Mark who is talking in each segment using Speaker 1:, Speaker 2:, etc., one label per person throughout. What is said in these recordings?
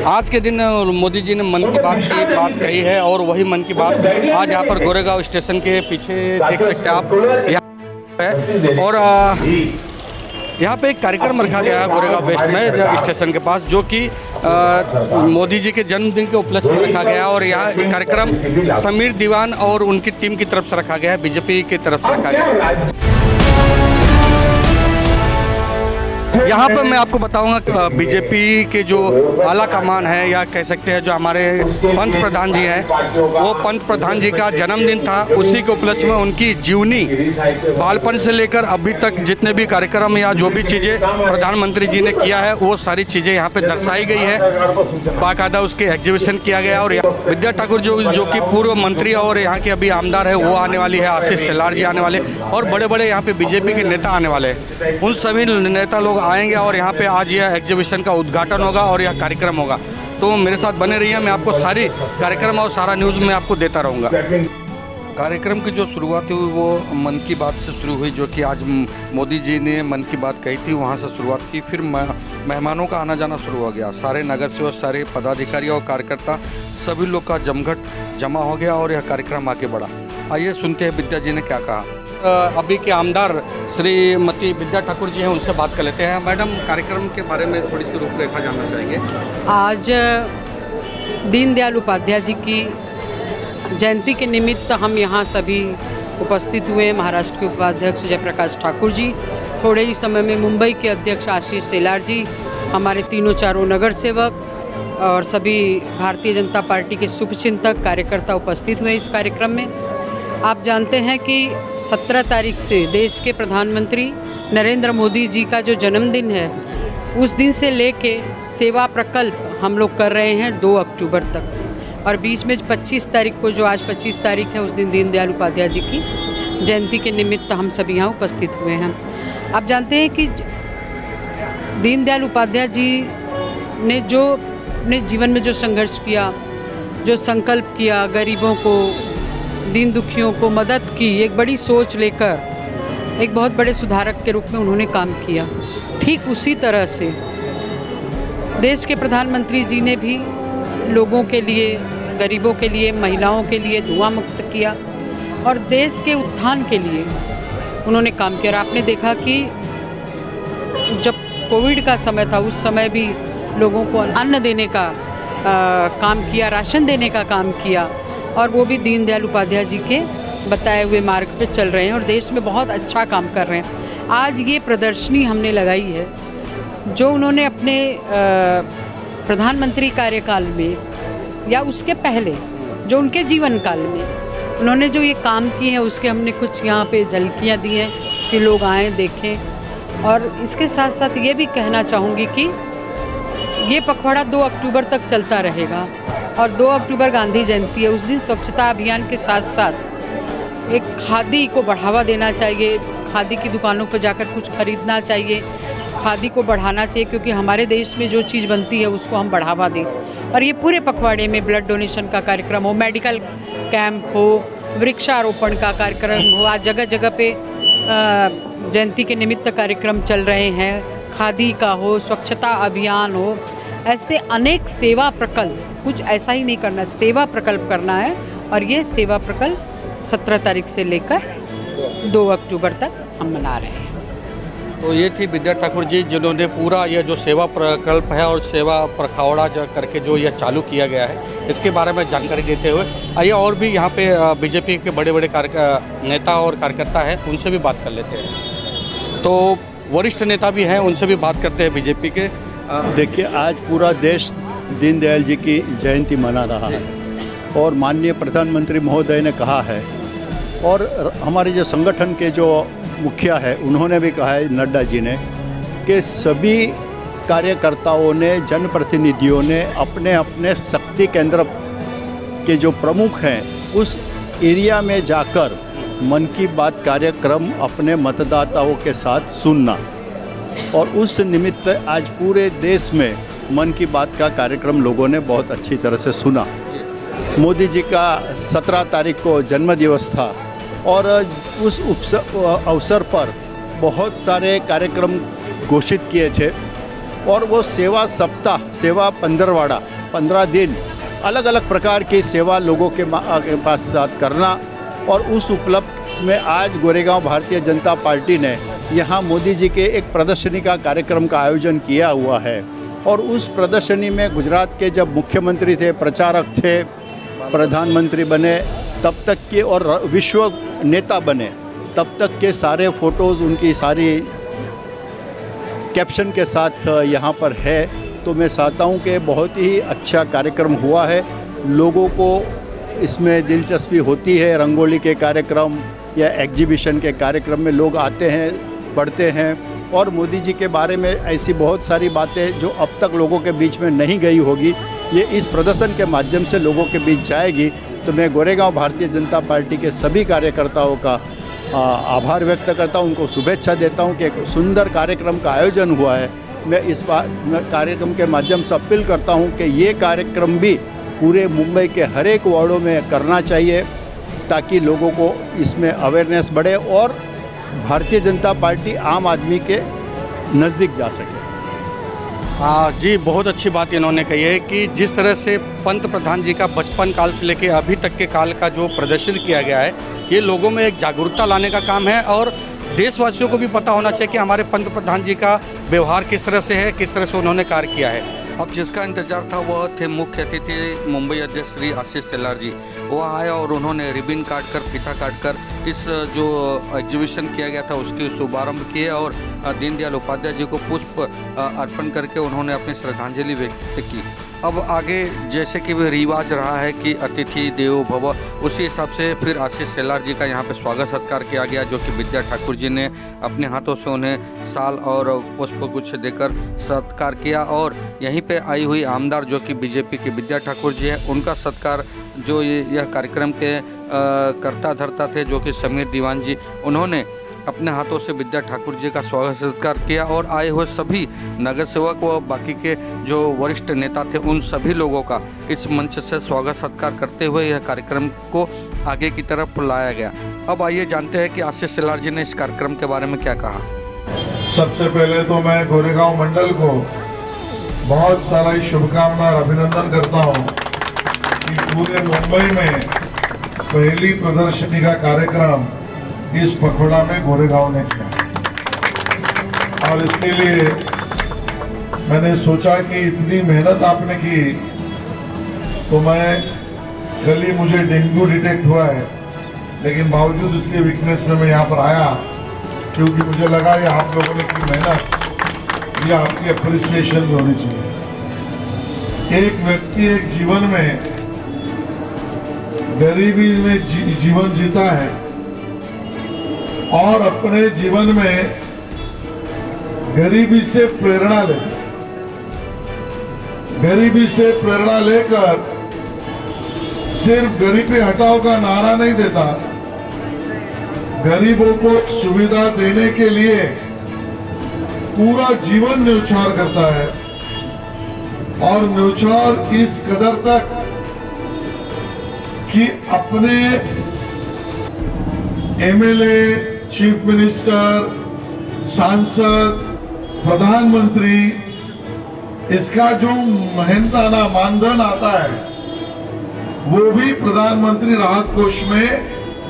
Speaker 1: आज के दिन मोदी जी ने मन की बात कही है और वही मन की बात आज यहाँ पर गोरेगांव स्टेशन के पीछे देख सकते हैं आप यहाँ है। और यहाँ पे एक कार्यक्रम रखा गया है गोरेगांव वेस्ट में स्टेशन के पास, जो कि मोदी जी के जन्मदिन के उपलक्ष्य में रखा गया है। और यहाँ कार्यक्रम समीर दीवान और उनकी टीम की तरफ से रखा गया है, बीजेपी की तरफ से रखा गया है। यहाँ पर मैं आपको बताऊंगा बीजेपी के जो आला कमान है या कह सकते हैं जो हमारे पंत प्रधान जी हैं, वो पंत प्रधान जी का जन्मदिन था। उसी के उपलक्ष्य में उनकी जीवनी बालपन से लेकर अभी तक जितने भी कार्यक्रम या जो भी चीज़ें प्रधानमंत्री जी ने किया है वो सारी चीज़ें यहाँ पे दर्शाई गई है। बाकायदा उसके एग्जीबिशन किया गया। और विद्या ठाकुर जो कि पूर्व मंत्री और यहाँ के अभी आमदार है वो आने वाली है, आशीष शेलार जी आने वाले और बड़े बड़े यहाँ पे बीजेपी के नेता आने वाले हैं। उन सभी नेता लोग आएंगे और यहाँ पे आज यह एग्जीबिशन का उद्घाटन होगा और यह कार्यक्रम होगा। तो मेरे साथ बने रहिए, मैं आपको सारी कार्यक्रम और सारा न्यूज़ मैं आपको देता रहूँगा। कार्यक्रम की जो शुरुआत हुई वो मन की बात से शुरू हुई, जो कि आज मोदी जी ने मन की बात कही थी, वहाँ से शुरुआत की। फिर मेहमानों का आना जाना शुरू हो गया। सारे नगर सेवक, सारे पदाधिकारी और कार्यकर्ता सभी लोग का जमघट जमा हो गया और यह कार्यक्रम आगे बढ़ा। आइए सुनते हैं विद्या जी ने क्या कहा। अभी के आमदार श्रीमती विद्या ठाकुर जी हैं, उनसे बात कर लेते हैं। मैडम, कार्यक्रम के बारे में थोड़ी सी रूपरेखा जानना चाहेंगे।
Speaker 2: आज दीनदयाल उपाध्याय जी की जयंती के निमित्त हम यहाँ सभी उपस्थित हुए हैं। महाराष्ट्र के उपाध्यक्ष जयप्रकाश ठाकुर जी, थोड़े ही समय में मुंबई के अध्यक्ष आशीष शेलार जी, हमारे तीनों चारों नगर सेवक और सभी भारतीय जनता पार्टी के शुभचिंतक कार्यकर्ता उपस्थित हुए इस कार्यक्रम में। आप जानते हैं कि 17 तारीख से देश के प्रधानमंत्री नरेंद्र मोदी जी का जो जन्मदिन है, उस दिन से लेके सेवा प्रकल्प हम लोग कर रहे हैं 2 अक्टूबर तक। और बीच में 25 तारीख को, जो आज 25 तारीख है, उस दिन दीनदयाल उपाध्याय जी की जयंती के निमित्त हम सभी यहाँ उपस्थित हुए हैं। आप जानते हैं कि दीनदयाल उपाध्याय जी ने जो अपने जीवन में जो संघर्ष किया, जो संकल्प किया, गरीबों को, दीन दुखियों को मदद की, एक बड़ी सोच लेकर एक बहुत बड़े सुधारक के रूप में उन्होंने काम किया। ठीक उसी तरह से देश के प्रधानमंत्री जी ने भी लोगों के लिए, गरीबों के लिए, महिलाओं के लिए धुआं मुक्त किया और देश के उत्थान के लिए उन्होंने काम किया। और आपने देखा कि जब कोविड का समय था, उस समय भी लोगों को अन्न देने का काम किया, राशन देने का काम किया, और वो भी दीनदयाल उपाध्याय जी के बताए हुए मार्ग पे चल रहे हैं और देश में बहुत अच्छा काम कर रहे हैं। आज ये प्रदर्शनी हमने लगाई है जो उन्होंने अपने प्रधानमंत्री कार्यकाल में या उसके पहले, जो उनके जीवन काल में उन्होंने जो ये काम किए हैं, उसके हमने कुछ यहाँ पे झलकियाँ दी हैं कि लोग आएँ, देखें। और इसके साथ साथ ये भी कहना चाहूँगी कि ये पखवाड़ा 2 अक्टूबर तक चलता रहेगा और 2 अक्टूबर गांधी जयंती है। उस दिन स्वच्छता अभियान के साथ साथ एक खादी को बढ़ावा देना चाहिए, खादी की दुकानों पर जाकर कुछ खरीदना चाहिए, खादी को बढ़ाना चाहिए, क्योंकि हमारे देश में जो चीज़ बनती है उसको हम बढ़ावा दें। और ये पूरे पखवाड़े में ब्लड डोनेशन का कार्यक्रम हो, मेडिकल कैंप हो, वृक्षारोपण का कार्यक्रम हो, आज जगह जगह पे जयंती के निमित्त कार्यक्रम चल रहे हैं, खादी का हो, स्वच्छता अभियान हो, ऐसे अनेक सेवा प्रकल्प। कुछ ऐसा ही नहीं करना, सेवा प्रकल्प करना है। और ये सेवा प्रकल्प 17 तारीख से लेकर 2 अक्टूबर तक हम मना रहे हैं।
Speaker 1: तो ये थी विद्या ठाकुर जी, जिन्होंने पूरा यह जो सेवा प्रकल्प है और सेवा पखवाड़ा जो करके जो यह चालू किया गया है, इसके बारे में जानकारी देते हुए आइए और भी यहाँ पे बीजेपी के बड़े बड़े नेता और कार्यकर्ता हैं, उनसे भी बात कर लेते हैं। तो वरिष्ठ नेता भी हैं, उनसे भी बात करते हैं बीजेपी के।
Speaker 3: देखिए, आज पूरा देश दीनदयाल जी की जयंती मना रहा है और माननीय प्रधानमंत्री महोदय ने कहा है, और हमारे जो संगठन के जो मुखिया है उन्होंने भी कहा है, नड्डा जी ने, कि सभी कार्यकर्ताओं ने, जनप्रतिनिधियों ने अपने अपने शक्ति केंद्र के जो प्रमुख हैं उस एरिया में जाकर मन की बात कार्यक्रम अपने मतदाताओं के साथ सुनना। और उस निमित्त आज पूरे देश में मन की बात का कार्यक्रम लोगों ने बहुत अच्छी तरह से सुना। मोदी जी का 17 तारीख को जन्मदिवस था और उस अवसर पर बहुत सारे कार्यक्रम घोषित किए थे और वो सेवा सप्ताह, सेवा पंद्रहवाड़ा, 15 दिन अलग अलग प्रकार की सेवा लोगों के पास साथ करना। और उस उपलक्ष्य में आज गोरेगांव भारतीय जनता पार्टी ने यहाँ मोदी जी के एक प्रदर्शनी का कार्यक्रम का आयोजन किया हुआ है। और उस प्रदर्शनी में गुजरात के जब मुख्यमंत्री थे, प्रचारक थे, प्रधानमंत्री बने तब तक के और विश्व नेता बने तब तक के सारे फ़ोटोज़ उनकी सारी कैप्शन के साथ यहाँ पर है। तो मैं चाहता हूँ कि बहुत ही अच्छा कार्यक्रम हुआ है, लोगों को इसमें दिलचस्पी होती है। रंगोली के कार्यक्रम या एग्जीबिशन के कार्यक्रम में लोग आते हैं, पढ़ते हैं और मोदी जी के बारे में ऐसी बहुत सारी बातें जो अब तक लोगों के बीच में नहीं गई होगी, ये इस प्रदर्शन के माध्यम से लोगों के बीच जाएगी। तो मैं गोरेगांव भारतीय जनता पार्टी के सभी कार्यकर्ताओं का आभार व्यक्त करता हूं, उनको शुभेच्छा देता हूं कि एक सुंदर कार्यक्रम का आयोजन हुआ है। मैं इस कार्यक्रम के माध्यम से अपील करता हूं कि ये कार्यक्रम भी पूरे मुंबई के हर एक वार्डों में करना चाहिए ताकि लोगों को इसमें अवेयरनेस बढ़े और भारतीय जनता पार्टी आम आदमी के नज़दीक जा सके।
Speaker 1: हाँ जी, बहुत अच्छी बात इन्होंने कही है कि जिस तरह से पंत प्रधान जी का बचपन काल से लेकर अभी तक के काल का जो प्रदर्शन किया गया है, ये लोगों में एक जागरूकता लाने का काम है और देशवासियों को भी पता होना चाहिए कि हमारे पंत प्रधान जी का व्यवहार किस तरह से है, किस तरह से उन्होंने कार्य किया है। अब जिसका इंतजार था वह थे मुख्य अतिथि मुंबई अध्यक्ष श्री आशीष शेलार जी। वो आए और उन्होंने रिबन काटकर, फीता काटकर इस जो एग्जीबिशन किया गया था उसकी शुभारंभ किए और दीनदयाल उपाध्याय जी को पुष्प अर्पण करके उन्होंने अपनी श्रद्धांजलि व्यक्त की। अब आगे जैसे कि वह रिवाज रहा है कि अतिथि देवो भव, उसी हिसाब से फिर आशीष शेलार जी का यहाँ पे स्वागत सत्कार किया गया, जो कि विद्या ठाकुर जी ने अपने हाथों से उन्हें शाल और पुष्पगुच्छ देकर सत्कार किया। और यहीं पे आई हुई आमदार जो कि बीजेपी के विद्या ठाकुर जी है, उनका सत्कार जो यह कार्यक्रम के कर्ता धर्ता थे जो कि समीर दीवान जी, उन्होंने अपने हाथों से विद्या ठाकुर जी का स्वागत सत्कार किया। और आए हुए सभी नगर सेवक व बाकी के जो वरिष्ठ नेता थे उन सभी लोगों का इस मंच से स्वागत सत्कार करते हुए यह कार्यक्रम को आगे की तरफ लाया गया। अब आइए जानते हैं कि आशीष शेलार जी ने इस कार्यक्रम के बारे में क्या कहा।
Speaker 4: सबसे पहले तो मैं गोरेगांव मंडल को बहुत सारा शुभकामना और अभिनंदन करता हूँ कि पूरे मुंबई में पहली प्रदर्शनी का कार्यक्रम इस पखवाड़ा में गोरेगांव ने किया। और इसके लिए मैंने सोचा कि इतनी मेहनत आपने की, तो मैं कल ही मुझे डेंगू डिटेक्ट हुआ है, लेकिन बावजूद इसके वीकनेस में मैं यहाँ पर आया क्योंकि मुझे लगा ये आप लोगों ने की मेहनत, ये आपकी अप्रिसिएशन होनी चाहिए। एक व्यक्ति एक जीवन में गरीबी में जीवन जीता है और अपने जीवन में गरीबी से प्रेरणा ले, गरीबी से प्रेरणा लेकर सिर्फ गरीबी हटाओ का नारा नहीं देता, गरीबों को सुविधा देने के लिए पूरा जीवन न्यौछावर करता है। और न्यौछावर इस कदर तक कि अपने एमएलए, चीफ मिनिस्टर, सांसद, प्रधानमंत्री, इसका जो मेहनताना मानधन आता है वो भी प्रधानमंत्री राहत कोष में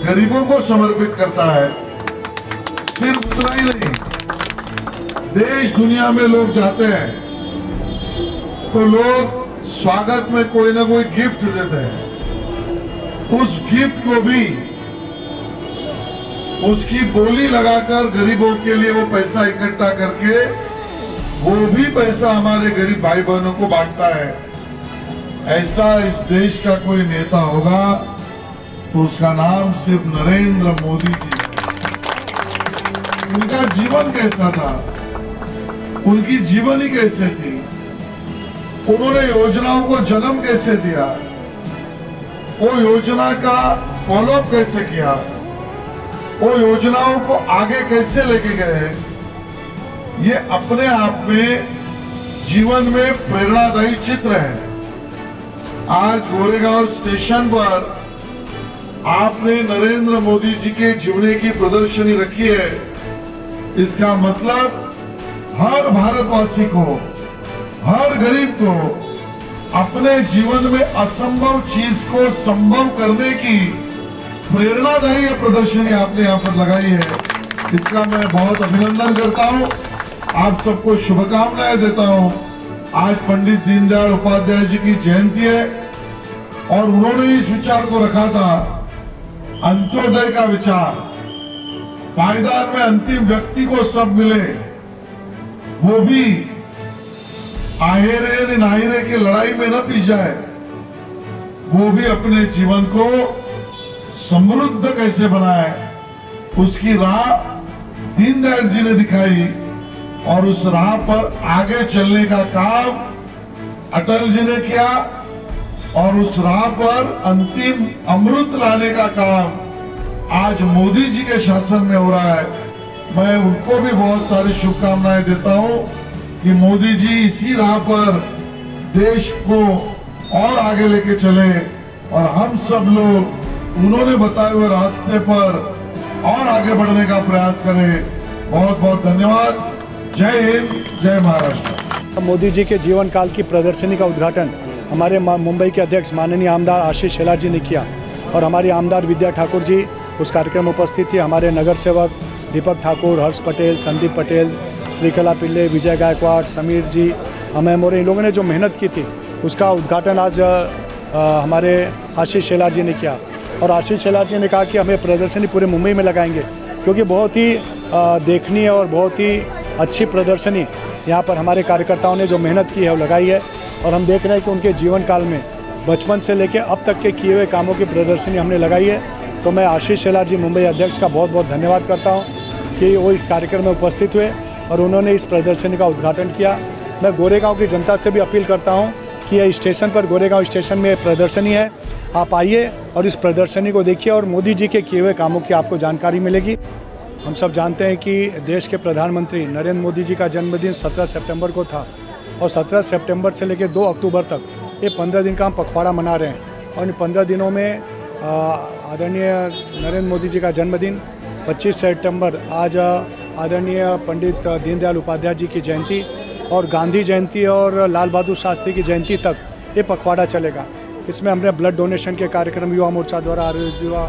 Speaker 4: गरीबों को समर्पित करता है। सिर्फ उतना ही नहीं, देश दुनिया में लोग जाते हैं तो लोग स्वागत में कोई ना कोई गिफ्ट देते हैं, उस गिफ्ट को भी उसकी बोली लगाकर गरीबों के लिए वो पैसा इकट्ठा करके वो भी पैसा हमारे गरीब भाई बहनों को बांटता है। ऐसा इस देश का कोई नेता होगा तो उसका नाम सिर्फ नरेंद्र मोदी जी। उनका जीवन कैसा था, उनकी जीवनी कैसे थी, उन्होंने योजनाओं को जन्म कैसे दिया, वो योजना का फॉलोअप कैसे किया, वो योजनाओं को आगे कैसे लेके गए, ये अपने आप में जीवन में प्रेरणादायी चित्र है। आज गोरेगांव स्टेशन पर आपने नरेंद्र मोदी जी के जीवनी की प्रदर्शनी रखी है। इसका मतलब हर भारतवासी को हर गरीब को अपने जीवन में असंभव चीज को संभव करने की प्रेरणादायी प्रदर्शनी आपने यहाँ पर लगाई है। इसका मैं बहुत अभिनंदन करता हूँ, आप सबको शुभकामनाएं देता हूँ। आज पंडित दीनदयाल उपाध्याय जी की जयंती है और उन्होंने इस विचार को रखा था, अंत्योदय का विचार, पायदान में अंतिम व्यक्ति को सब मिले, वो भी आहेरे नाहिरे की लड़ाई में न पी जाए, वो भी अपने जीवन को समृद्ध कैसे बनाए, उसकी राह दीनदयाल जी ने दिखाई और उस राह पर आगे चलने का काम अटल जी ने किया और उस राह पर अंतिम अमृत लाने का काम आज मोदी जी के शासन में हो रहा है। मैं उनको भी बहुत सारी शुभकामनाएं देता हूं कि मोदी जी इसी राह पर देश को और आगे लेके चले और हम सब लोग उन्होंने बताए हुए रास्ते पर और आगे बढ़ने का प्रयास करें। बहुत बहुत धन्यवाद। जय हिंद, जय महाराष्ट्र।
Speaker 5: मोदी जी के जीवन काल की प्रदर्शनी का उद्घाटन हमारे मुंबई के अध्यक्ष माननीय आमदार आशीष शेलार जी ने किया और हमारी आमदार विद्या ठाकुर जी उस कार्यक्रम में उपस्थित थी। हमारे नगर सेवक दीपक ठाकुर, हर्ष पटेल, संदीप पटेल, श्रीकला पिल्ले, विजय गायकवाड़, समीर जी, अमय मोरे, इन लोगों ने जो मेहनत की थी उसका उद्घाटन आज हमारे आशीष शेलार जी ने किया। और आशीष शेलार जी ने कहा कि हमें प्रदर्शनी पूरे मुंबई में लगाएंगे क्योंकि बहुत ही देखनीय और बहुत ही अच्छी प्रदर्शनी यहाँ पर हमारे कार्यकर्ताओं ने जो मेहनत की है वो लगाई है। और हम देख रहे हैं कि उनके जीवन काल में बचपन से लेकर अब तक के किए हुए कामों की प्रदर्शनी हमने लगाई है। तो मैं आशीष शेलार जी मुंबई अध्यक्ष का बहुत बहुत धन्यवाद करता हूँ कि वो इस कार्यक्रम में उपस्थित हुए और उन्होंने इस प्रदर्शनी का उद्घाटन किया। मैं गोरेगांव की जनता से भी अपील करता हूँ कि यह स्टेशन पर, गोरेगांव स्टेशन में प्रदर्शनी है, आप आइए और इस प्रदर्शनी को देखिए और मोदी जी के किए हुए कामों की आपको जानकारी मिलेगी। हम सब जानते हैं कि देश के प्रधानमंत्री नरेंद्र मोदी जी का जन्मदिन 17 सितंबर को था और 17 सितंबर से लेकर 2 अक्टूबर तक ये 15 दिन का हम पखवाड़ा मना रहे हैं। और इन 15 दिनों में आदरणीय नरेंद्र मोदी जी का जन्मदिन 25 सितंबर, आज आदरणीय पंडित दीनदयाल उपाध्याय जी की जयंती और गांधी जयंती और लाल बहादुर शास्त्री की जयंती तक ये पखवाड़ा चलेगा। इसमें हमने ब्लड डोनेशन के कार्यक्रम युवा मोर्चा द्वारा आयोजित हुआ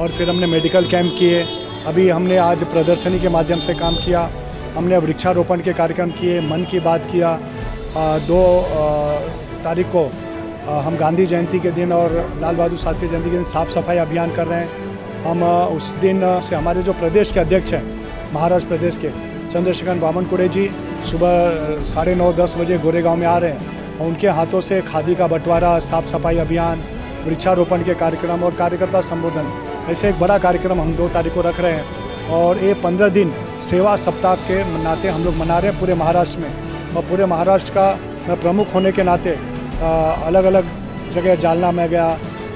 Speaker 5: और फिर हमने मेडिकल कैंप किए। अभी हमने आज प्रदर्शनी के माध्यम से काम किया, हमने वृक्षारोपण के कार्यक्रम किए, मन की बात किया। 2 तारीख को हम गांधी जयंती के दिन और लाल बहादुर शास्त्री जयंती के दिन साफ़ सफाई अभियान कर रहे हैं। हम उस दिन से हमारे जो प्रदेश के अध्यक्ष हैं महाराष्ट्र प्रदेश के चंद्रशेखर बावनकुळे जी सुबह 9:30-10 बजे गोरेगांव में आ रहे हैं और उनके हाथों से खादी का बंटवारा, साफ़ सफाई अभियान, वृक्षारोपण के कार्यक्रम और कार्यकर्ता संबोधन, ऐसे एक बड़ा कार्यक्रम हम 2 तारीख को रख रहे हैं। और ये 15 दिन सेवा सप्ताह के नाते हम लोग मना रहे हैं पूरे महाराष्ट्र में। और पूरे महाराष्ट्र का मैं प्रमुख होने के नाते अलग अलग जगह जालना में गया,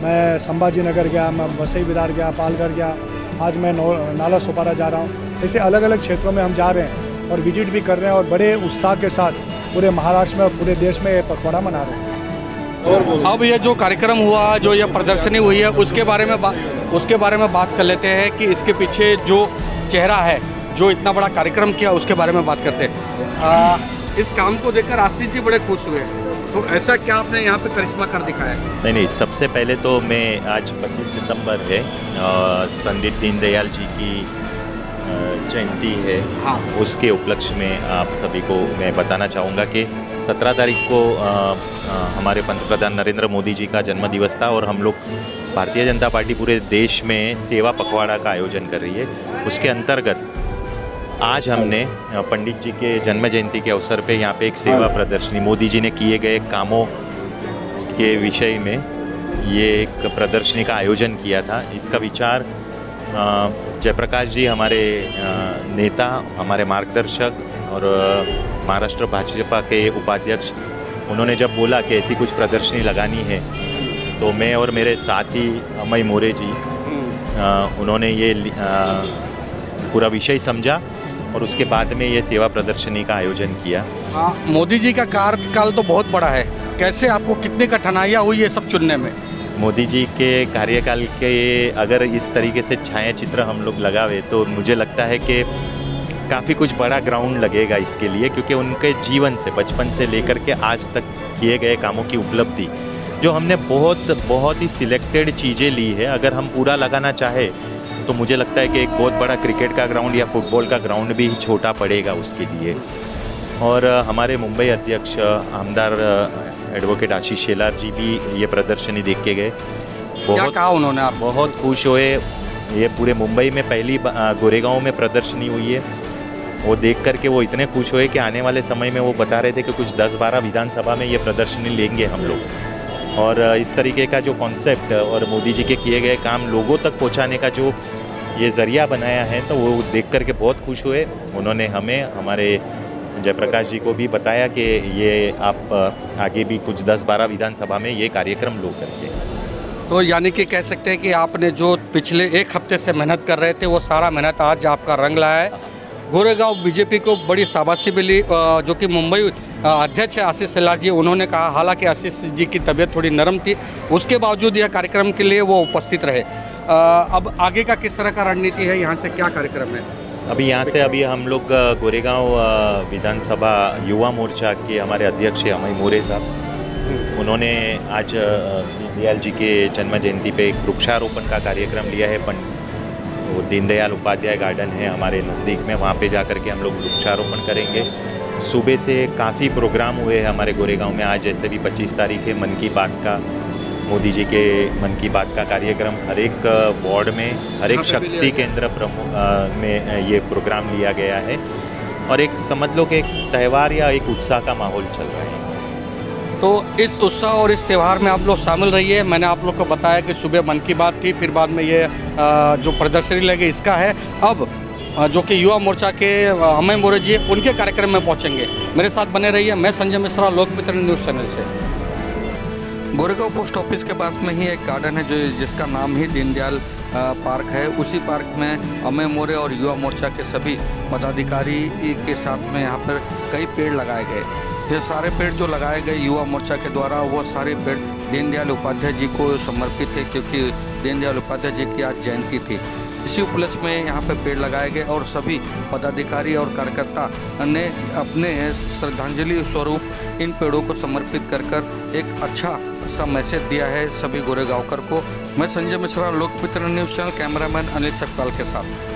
Speaker 5: मैं संभाजी नगर गया, मैं वसई विरार गया, पालघर गया, आज मैं नाला सोपारा जा रहा हूँ। ऐसे अलग अलग क्षेत्रों में हम जा रहे हैं और विजिट भी कर रहे हैं और बड़े उत्साह के साथ पूरे महाराष्ट्र में और पूरे देश में ये पखवाड़ा मना रहे हैं।
Speaker 1: अब ये जो कार्यक्रम हुआ, जो ये प्रदर्शनी हुई है, उसके बारे में बात कर लेते हैं कि इसके पीछे जो चेहरा है, जो इतना बड़ा कार्यक्रम किया, उसके बारे में बात करते हैं। इस काम को देखकर आशीष जी बड़े खुश हुए, तो ऐसा क्या आपने यहाँ पे करिश्मा कर दिखाया है?
Speaker 6: नहीं, सबसे पहले तो मैं आज 25 सितंबर है, पंडित दीनदयाल जी की जयंती है।
Speaker 1: हाँ।
Speaker 6: उसके उपलक्ष्य में आप सभी को मैं बताना चाहूँगा कि 17 तारीख को हमारे पंतप्रधान नरेंद्र मोदी जी का जन्मदिवस था और हम लोग भारतीय जनता पार्टी पूरे देश में सेवा पखवाड़ा का आयोजन कर रही है। उसके अंतर्गत आज हमने पंडित जी के जन्म जयंती के अवसर पे यहाँ पे एक सेवा प्रदर्शनी, मोदी जी ने किए गए कामों के विषय में ये एक प्रदर्शनी का आयोजन किया था। इसका विचार जयप्रकाश जी, हमारे नेता, हमारे मार्गदर्शक और महाराष्ट्र भाजपा के उपाध्यक्ष, उन्होंने जब बोला कि ऐसी कुछ प्रदर्शनी लगानी है तो मैं और मेरे साथी अमय मोरे जी, उन्होंने ये पूरा विषय समझा और उसके बाद में ये सेवा प्रदर्शनी का आयोजन किया।
Speaker 1: हाँ, मोदी जी का कार्यकाल तो बहुत बड़ा है, कैसे आपको कितनी कठिनाइयाँ हुई ये सब चुनने में?
Speaker 6: मोदी जी के कार्यकाल के अगर इस तरीके से छायाचित्र हम लोग लगावे तो मुझे लगता है कि काफ़ी कुछ बड़ा ग्राउंड लगेगा इसके लिए, क्योंकि उनके जीवन से बचपन से लेकर के आज तक किए गए कामों की उपलब्धि जो हमने बहुत ही सिलेक्टेड चीज़ें ली है। अगर हम पूरा लगाना चाहे तो मुझे लगता है कि एक बहुत बड़ा क्रिकेट का ग्राउंड या फुटबॉल का ग्राउंड भी छोटा पड़ेगा उसके लिए। और हमारे मुंबई अध्यक्ष आमदार एडवोकेट आशीष शेलार जी भी ये प्रदर्शनी देख के गए।
Speaker 1: क्या कहा उन्होंने? आप
Speaker 6: बहुत खुश हुए। ये पूरे मुंबई में पहली गोरेगांव में प्रदर्शनी हुई है, वो देख करके वो इतने खुश हुए कि आने वाले समय में वो बता रहे थे कि कुछ 10-12 विधानसभा में ये प्रदर्शनी लेंगे हम लोग। और इस तरीके का जो कॉन्सेप्ट और मोदी जी के किए गए काम लोगों तक पहुंचाने का जो ये ज़रिया बनाया है, तो वो देख करके बहुत खुश हुए। उन्होंने हमें, हमारे जयप्रकाश जी को भी बताया कि ये आप आगे भी कुछ 10-12 विधानसभा में ये कार्यक्रम लो करके।
Speaker 1: तो यानी कि कह सकते हैं कि आपने जो पिछले एक हफ्ते से मेहनत कर रहे थे वो सारा मेहनत आज आपका रंग लाया है। गोरेगांव बीजेपी को बड़ी शाबाशी मिली। जो कि मुंबई अध्यक्ष आशीष शेलार जी, उन्होंने कहा, हालांकि आशीष जी की तबीयत थोड़ी नरम थी, उसके बावजूद यह कार्यक्रम के लिए वो उपस्थित रहे। अब आगे का किस तरह का रणनीति है, यहाँ से क्या कार्यक्रम है?
Speaker 6: अभी यहाँ से हम लोग गोरेगांव विधानसभा युवा मोर्चा के हमारे अध्यक्ष अमय मोरे साहब, उन्होंने आज दीनदयाल जी के जन्म जयंती पे एक वृक्षारोपण का कार्यक्रम लिया है। वो दीनदयाल उपाध्याय गार्डन है हमारे नज़दीक में, वहाँ पे जा कर के हम लोग वृक्षारोपण करेंगे। सुबह से काफ़ी प्रोग्राम हुए हैं हमारे गोरेगांव में। आज जैसे भी 25 तारीख है, मन की बात का, मोदी जी के मन की बात का कार्यक्रम हर एक वार्ड में, हर एक शक्ति केंद्र प्रमुख में ये प्रोग्राम लिया गया है। और एक समझ लो कि एक त्यौहार या एक उत्साह का माहौल चल रहा है।
Speaker 1: तो इस उत्साह और इस त्यौहार में आप लोग शामिल रहिए। मैंने आप लोग को बताया कि सुबह मन की बात थी, फिर बाद में ये जो प्रदर्शनी लगी इसका है। अब जो कि युवा मोर्चा के अमय मोरे जी, उनके कार्यक्रम में पहुंचेंगे। मेरे साथ बने रहिए। मैं संजय मिश्रा, लोकमित्र न्यूज़ चैनल से। गोरेगांव पोस्ट ऑफिस के पास में ही एक गार्डन है जो जिसका नाम ही दीनदयाल पार्क है। उसी पार्क में अमय मोरे और युवा मोर्चा के सभी पदाधिकारी के साथ में यहाँ पर कई पेड़ लगाए गए। ये सारे पेड़ जो लगाए गए युवा मोर्चा के द्वारा, वो सारे पेड़ दीनदयाल उपाध्याय जी को समर्पित है, क्योंकि दीनदयाल उपाध्याय जी की आज जयंती थी। इसी उपलक्ष्य में यहाँ पे पेड़ लगाए गए और सभी पदाधिकारी और कार्यकर्ता ने अपने श्रद्धांजलि स्वरूप इन पेड़ों को समर्पित कर एक अच्छा सा मैसेज दिया है सभी गोरेगांवकर को। मैं Sanjay Mishra, Lokmitra news channel, cameraman Anil Sakpal के साथ।